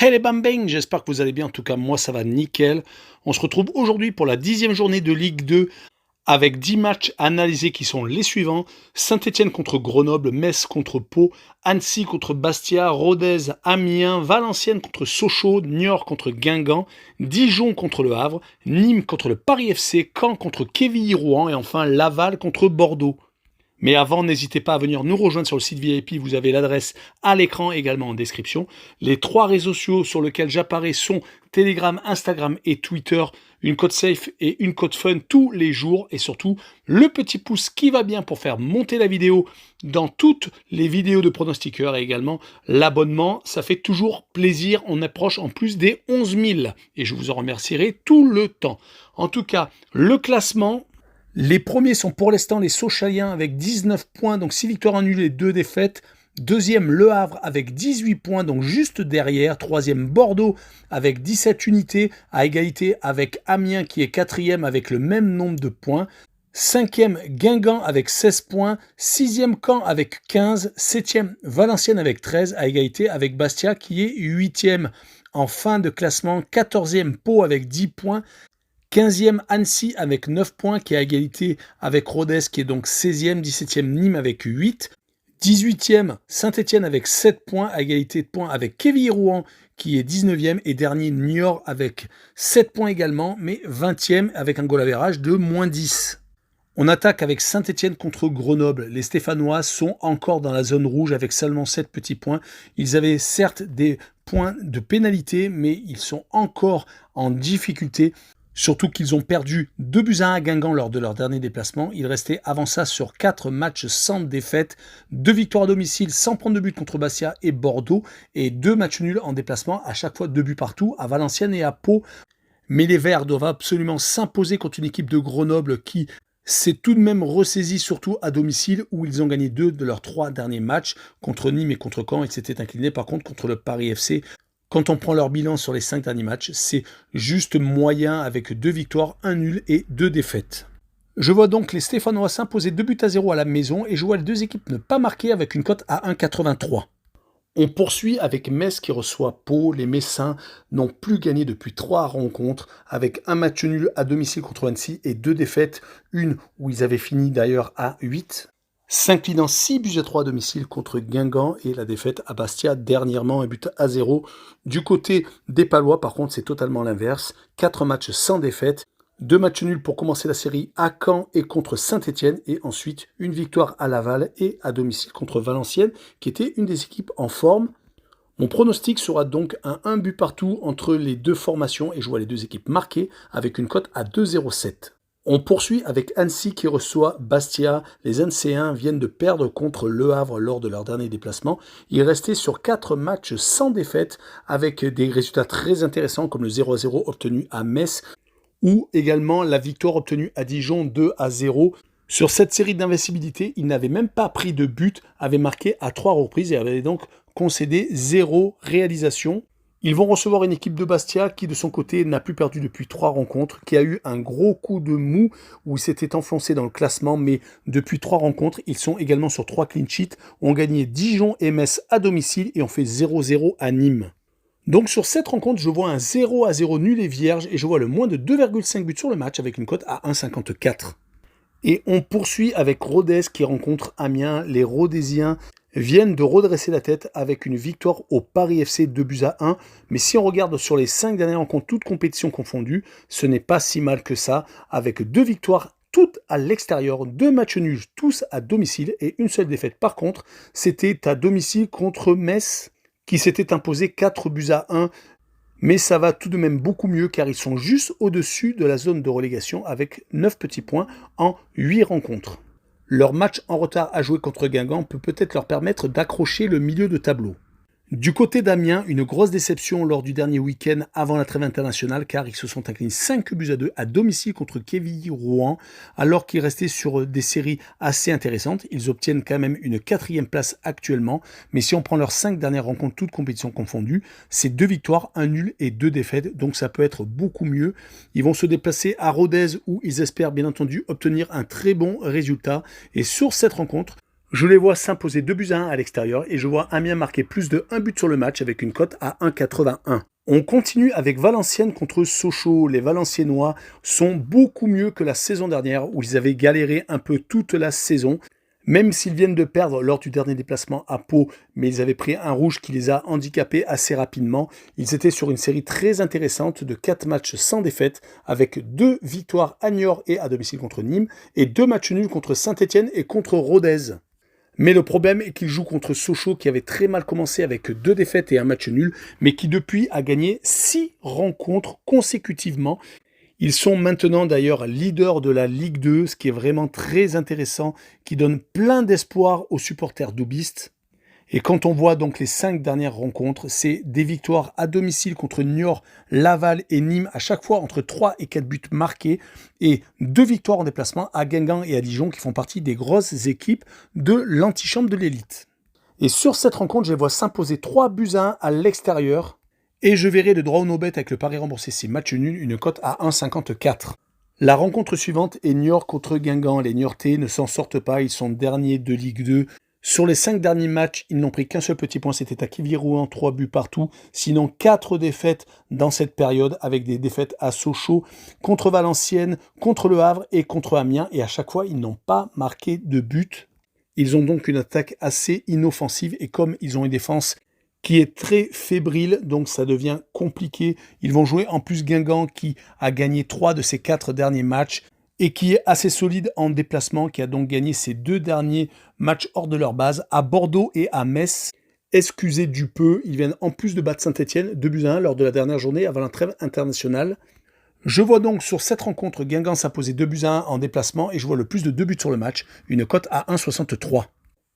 Hey les bambins, j'espère que vous allez bien, en tout cas moi ça va nickel. On se retrouve aujourd'hui pour la 10e journée de Ligue 2 avec 10 matchs analysés qui sont les suivants. Saint-Etienne contre Grenoble, Metz contre Pau, Annecy contre Bastia, Rodez, Amiens, Valenciennes contre Sochaux, Niort contre Guingamp, Dijon contre Le Havre, Nîmes contre le Paris FC, Caen contre Quevilly-Rouen et enfin Laval contre Bordeaux. Mais avant, n'hésitez pas à venir nous rejoindre sur le site VIP, vous avez l'adresse à l'écran également en description. Les 3 réseaux sociaux sur lesquels j'apparais sont Telegram, Instagram et Twitter. Une code safe et une code fun tous les jours. Et surtout, le petit pouce qui va bien pour faire monter la vidéo dans toutes les vidéos de pronostiqueurs. Et également l'abonnement, ça fait toujours plaisir. On approche en plus des 11 000. Et je vous en remercierai tout le temps. En tout cas, le classement... Les premiers sont pour l'instant les Sochaliens avec 19 points, donc 6 victoires, 1 nul et 2 défaites. Deuxième, Le Havre avec 18 points, donc juste derrière. Troisième, Bordeaux avec 17 unités, à égalité avec Amiens qui est quatrième avec le même nombre de points. Cinquième, Guingamp avec 16 points. Sixième, Caen avec 15. Septième, Valenciennes avec 13, à égalité avec Bastia qui est huitième. En fin de classement, 14e, Pau avec 10 points. 15e Annecy avec 9 points qui est à égalité avec Rodez qui est donc 16e, 17e Nîmes avec 8, 18e Saint-Etienne avec 7 points à égalité de points avec Quevilly-Rouen qui est 19e et dernier Niort avec 7 points également mais 20e avec un goal average de -10. On attaque avec Saint-Etienne contre Grenoble. Les Stéphanois sont encore dans la zone rouge avec seulement 7 petits points. Ils avaient certes des points de pénalité mais ils sont encore en difficulté. Surtout qu'ils ont perdu 2-1 à Guingamp lors de leur dernier déplacement. Ils restaient avant ça sur 4 matchs sans défaite, 2 victoires à domicile sans prendre de but contre Bastia et Bordeaux et 2 matchs nuls en déplacement, à chaque fois 2 buts partout à Valenciennes et à Pau. Mais les Verts doivent absolument s'imposer contre une équipe de Grenoble qui s'est tout de même ressaisie, surtout à domicile où ils ont gagné 2 de leurs 3 derniers matchs contre Nîmes et contre Caen. Ils s'étaient inclinés par contre contre le Paris FC. Quand on prend leur bilan sur les 5 derniers matchs, c'est juste moyen avec 2 victoires, 1 nul et 2 défaites. Je vois donc les Stéphanois s'imposer 2-0 à la maison et je vois les deux équipes ne pas marquer avec une cote à 1,83. On poursuit avec Metz qui reçoit Pau. Les Messins n'ont plus gagné depuis 3 rencontres avec un match nul à domicile contre Annecy et 2 défaites, une où ils avaient fini d'ailleurs à 8. S'inclinant 6-3 à domicile contre Guingamp et la défaite à Bastia dernièrement, 1-0. Du côté des Palois, par contre, c'est totalement l'inverse. 4 matchs sans défaite, 2 matchs nuls pour commencer la série à Caen et contre Saint-Etienne et ensuite une victoire à Laval et à domicile contre Valenciennes qui était une des équipes en forme. Mon pronostic sera donc un but partout entre les deux formations et je vois les deux équipes marquées avec une cote à 2,07. On poursuit avec Annecy qui reçoit Bastia. Les Annéciens viennent de perdre contre Le Havre lors de leur dernier déplacement. Ils restaient sur 4 matchs sans défaite avec des résultats très intéressants comme le 0-0 obtenu à Metz ou également la victoire obtenue à Dijon 2-0. Sur cette série d'invincibilité, ils n'avaient même pas pris de but, avaient marqué à 3 reprises et avaient donc concédé 0 réalisation. Ils vont recevoir une équipe de Bastia qui, de son côté, n'a plus perdu depuis 3 rencontres, qui a eu un gros coup de mou où il s'était enfoncé dans le classement, mais depuis 3 rencontres, ils sont également sur 3 clean sheets, ont gagné Dijon et Metz à domicile et ont fait 0-0 à Nîmes. Donc sur cette rencontre, je vois un 0-0 nul et vierge et je vois le moins de 2,5 buts sur le match avec une cote à 1,54. Et on poursuit avec Rodez qui rencontre Amiens. Les Rodésiens viennent de redresser la tête avec une victoire au Paris FC 2-1. Mais si on regarde sur les 5 dernières rencontres, toutes compétitions confondues, ce n'est pas si mal que ça, avec 2 victoires toutes à l'extérieur, 2 matchs nuls, tous à domicile et une seule défaite. Par contre, c'était à domicile contre Metz qui s'était imposé 4-1. Mais ça va tout de même beaucoup mieux car ils sont juste au-dessus de la zone de relégation avec 9 petits points en 8 rencontres. Leur match en retard à jouer contre Guingamp peut peut-être leur permettre d'accrocher le milieu de tableau. Du côté d'Amiens, une grosse déception lors du dernier week-end avant la trêve internationale car ils se sont inclinés 5 buts à 2 à domicile contre Quevilly-Rouen alors qu'ils restaient sur des séries assez intéressantes. Ils obtiennent quand même une 4e place actuellement, mais si on prend leurs 5 dernières rencontres, toutes compétitions confondues, c'est 2 victoires, 1 nul et 2 défaites, donc ça peut être beaucoup mieux. Ils vont se déplacer à Rodez où ils espèrent bien entendu obtenir un très bon résultat et sur cette rencontre, je les vois s'imposer 2 buts à 1 à l'extérieur et je vois Amiens marquer plus de 1 but sur le match avec une cote à 1,81. On continue avec Valenciennes contre Sochaux. Les Valenciennois sont beaucoup mieux que la saison dernière où ils avaient galéré un peu toute la saison. Même s'ils viennent de perdre lors du dernier déplacement à Pau, mais ils avaient pris un rouge qui les a handicapés assez rapidement. Ils étaient sur une série très intéressante de 4 matchs sans défaite, avec 2 victoires à Niort et à domicile contre Nîmes, et 2 matchs nuls contre Saint-Etienne et contre Rodez. Mais le problème est qu'ils jouent contre Sochaux qui avait très mal commencé avec 2 défaites et un match nul, mais qui depuis a gagné 6 rencontres consécutivement. Ils sont maintenant d'ailleurs leaders de la Ligue 2, ce qui est vraiment très intéressant, qui donne plein d'espoir aux supporters doubistes. Et quand on voit donc les 5 dernières rencontres, c'est des victoires à domicile contre Niort, Laval et Nîmes, à chaque fois entre 3 et 4 buts marqués, et 2 victoires en déplacement à Guingamp et à Dijon, qui font partie des grosses équipes de l'antichambre de l'élite. Et sur cette rencontre, je les vois s'imposer 3 buts à 1 à l'extérieur, et je verrai le droit au no-bet avec le pari remboursé si match nul, une cote à 1,54. La rencontre suivante est Niort contre Guingamp. Les Niortais ne s'en sortent pas, ils sont derniers de Ligue 2. Sur les 5 derniers matchs, ils n'ont pris qu'un seul petit point, c'était à Quevilly-Rouen, 3 buts partout. Sinon, 4 défaites dans cette période, avec des défaites à Sochaux, contre Valenciennes, contre Le Havre et contre Amiens. Et à chaque fois, ils n'ont pas marqué de but. Ils ont donc une attaque assez inoffensive. Et comme ils ont une défense qui est très fébrile, donc ça devient compliqué. Ils vont jouer en plus Guingamp qui a gagné 3 de ses 4 derniers matchs et qui est assez solide en déplacement, qui a donc gagné ses 2 derniers matchs hors de leur base, à Bordeaux et à Metz. Excusez du peu, ils viennent en plus de battre Saint-Etienne, 2 buts à 1 lors de la dernière journée avant la trêve internationale. Je vois donc sur cette rencontre Guingamp s'imposer 2 buts à 1 en déplacement et je vois le plus de 2 buts sur le match, une cote à 1,63.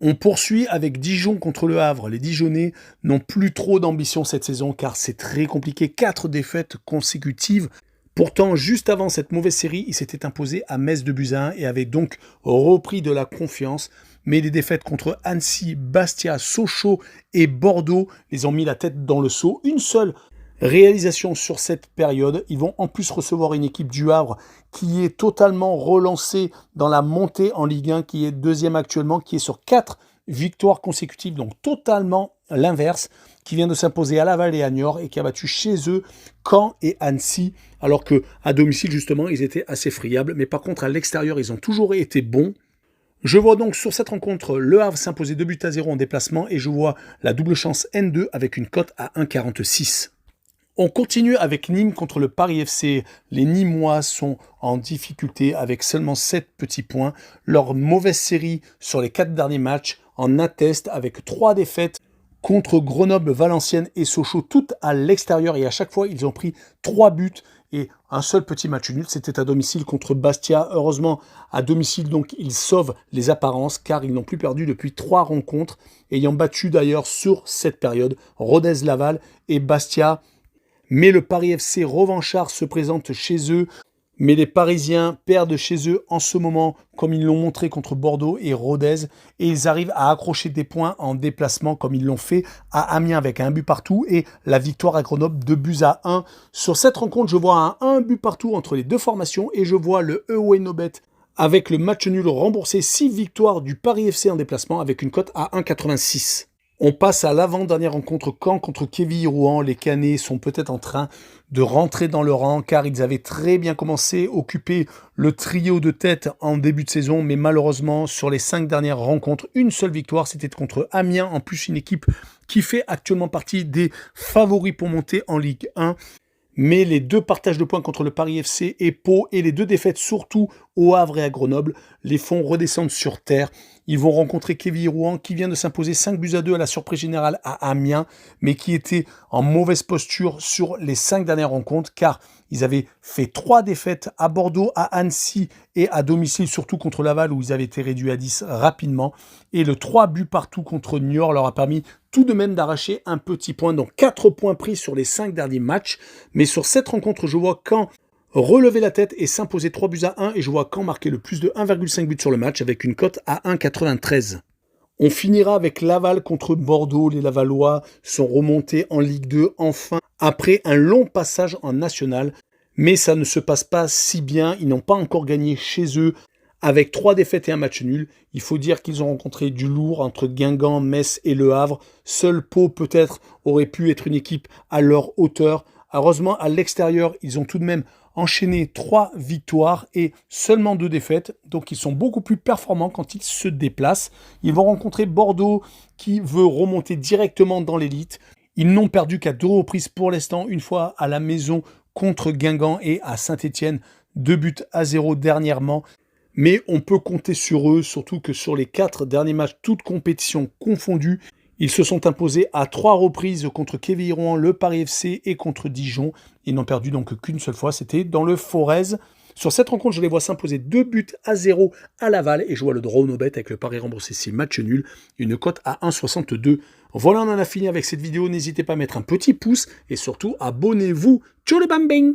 On poursuit avec Dijon contre Le Havre. Les Dijonnais n'ont plus trop d'ambition cette saison car c'est très compliqué, 4 défaites consécutives. Pourtant, juste avant cette mauvaise série, ils s'étaient imposés à Metz 2 buts à 1 et avaient donc repris de la confiance. Mais les défaites contre Annecy, Bastia, Sochaux et Bordeaux les ont mis la tête dans le seau. Une seule réalisation sur cette période. Ils vont en plus recevoir une équipe du Havre qui est totalement relancée dans la montée en Ligue 1, qui est 2e actuellement, qui est sur 4 victoires consécutives, donc totalement l'inverse, qui vient de s'imposer à Laval et à Niort et qui a battu chez eux Caen et Annecy, alors qu'à domicile, justement, ils étaient assez friables. Mais par contre, à l'extérieur, ils ont toujours été bons. Je vois donc sur cette rencontre Le Havre s'imposer 2 buts à 0 en déplacement et je vois la double chance N2 avec une cote à 1,46. On continue avec Nîmes contre le Paris FC. Les Nîmois sont en difficulté avec seulement 7 petits points. Leur mauvaise série sur les 4 derniers matchs en atteste avec 3 défaites contre Grenoble, Valenciennes et Sochaux, toutes à l'extérieur. Et à chaque fois, ils ont pris 3 buts et un seul petit match nul. C'était à domicile contre Bastia. Heureusement, à domicile, donc, ils sauvent les apparences car ils n'ont plus perdu depuis 3 rencontres, ayant battu d'ailleurs sur cette période Rodez-Laval et Bastia. Mais le Paris FC revanchard se présente chez eux. Mais les Parisiens perdent chez eux en ce moment, comme ils l'ont montré contre Bordeaux et Rodez. Et ils arrivent à accrocher des points en déplacement, comme ils l'ont fait à Amiens avec un but partout. Et la victoire à Grenoble, 2 buts à 1. Sur cette rencontre, je vois un but partout entre les deux formations. Et je vois le Away No Bet avec le match nul remboursé. 6 victoires du Paris FC en déplacement avec une cote à 1,86. On passe à l'avant-dernière rencontre, Caen contre Quevilly-Rouen. Les Canets sont peut-être en train de rentrer dans le rang car ils avaient très bien commencé, occupé le trio de tête en début de saison. Mais malheureusement, sur les 5 dernières rencontres, une seule victoire, c'était contre Amiens. En plus, une équipe qui fait actuellement partie des favoris pour monter en Ligue 1. Mais les 2 partages de points contre le Paris FC et Pau et les 2 défaites surtout au Havre et à Grenoble les font redescendre sur terre. Ils vont rencontrer Quevilly Rouen qui vient de s'imposer 5-2 à la surprise générale à Amiens, mais qui était en mauvaise posture sur les 5 dernières rencontres, car ils avaient fait 3 défaites à Bordeaux, à Annecy et à domicile, surtout contre Laval, où ils avaient été réduits à 10 rapidement. Et le 3 buts partout contre Niort leur a permis tout de même d'arracher un petit point. Donc 4 points pris sur les 5 derniers matchs. Mais sur cette rencontre, je vois Caen relever la tête et s'imposer 3-1. Et je vois Caen marquer le plus de 1,5 buts sur le match avec une cote à 1,93. On finira avec Laval contre Bordeaux. Les Lavallois sont remontés en Ligue 2 enfin après un long passage en national. Mais ça ne se passe pas si bien. Ils n'ont pas encore gagné chez eux avec 3 défaites et un match nul. Il faut dire qu'ils ont rencontré du lourd entre Guingamp, Metz et Le Havre. Seul Pau peut-être aurait pu être une équipe à leur hauteur. Heureusement, à l'extérieur, ils ont tout de même enchaîné 3 victoires et seulement 2 défaites. Donc ils sont beaucoup plus performants quand ils se déplacent. Ils vont rencontrer Bordeaux qui veut remonter directement dans l'élite. Ils n'ont perdu qu'à 2 reprises pour l'instant, une fois à la maison contre Guingamp et à Saint-Étienne, 2-0 dernièrement. Mais on peut compter sur eux, surtout que sur les 4 derniers matchs, toutes compétitions confondues, ils se sont imposés à 3 reprises contre Quevilly Rouen, le Paris FC et contre Dijon. Ils n'ont perdu donc qu'une seule fois, c'était dans le Forez. Sur cette rencontre, je les vois s'imposer 2-0 à Laval et je vois le draw no bet avec le pari remboursé 6 match nul, une cote à 1,62. Voilà, on en a fini avec cette vidéo. N'hésitez pas à mettre un petit pouce et surtout abonnez-vous. Tchou les bambing!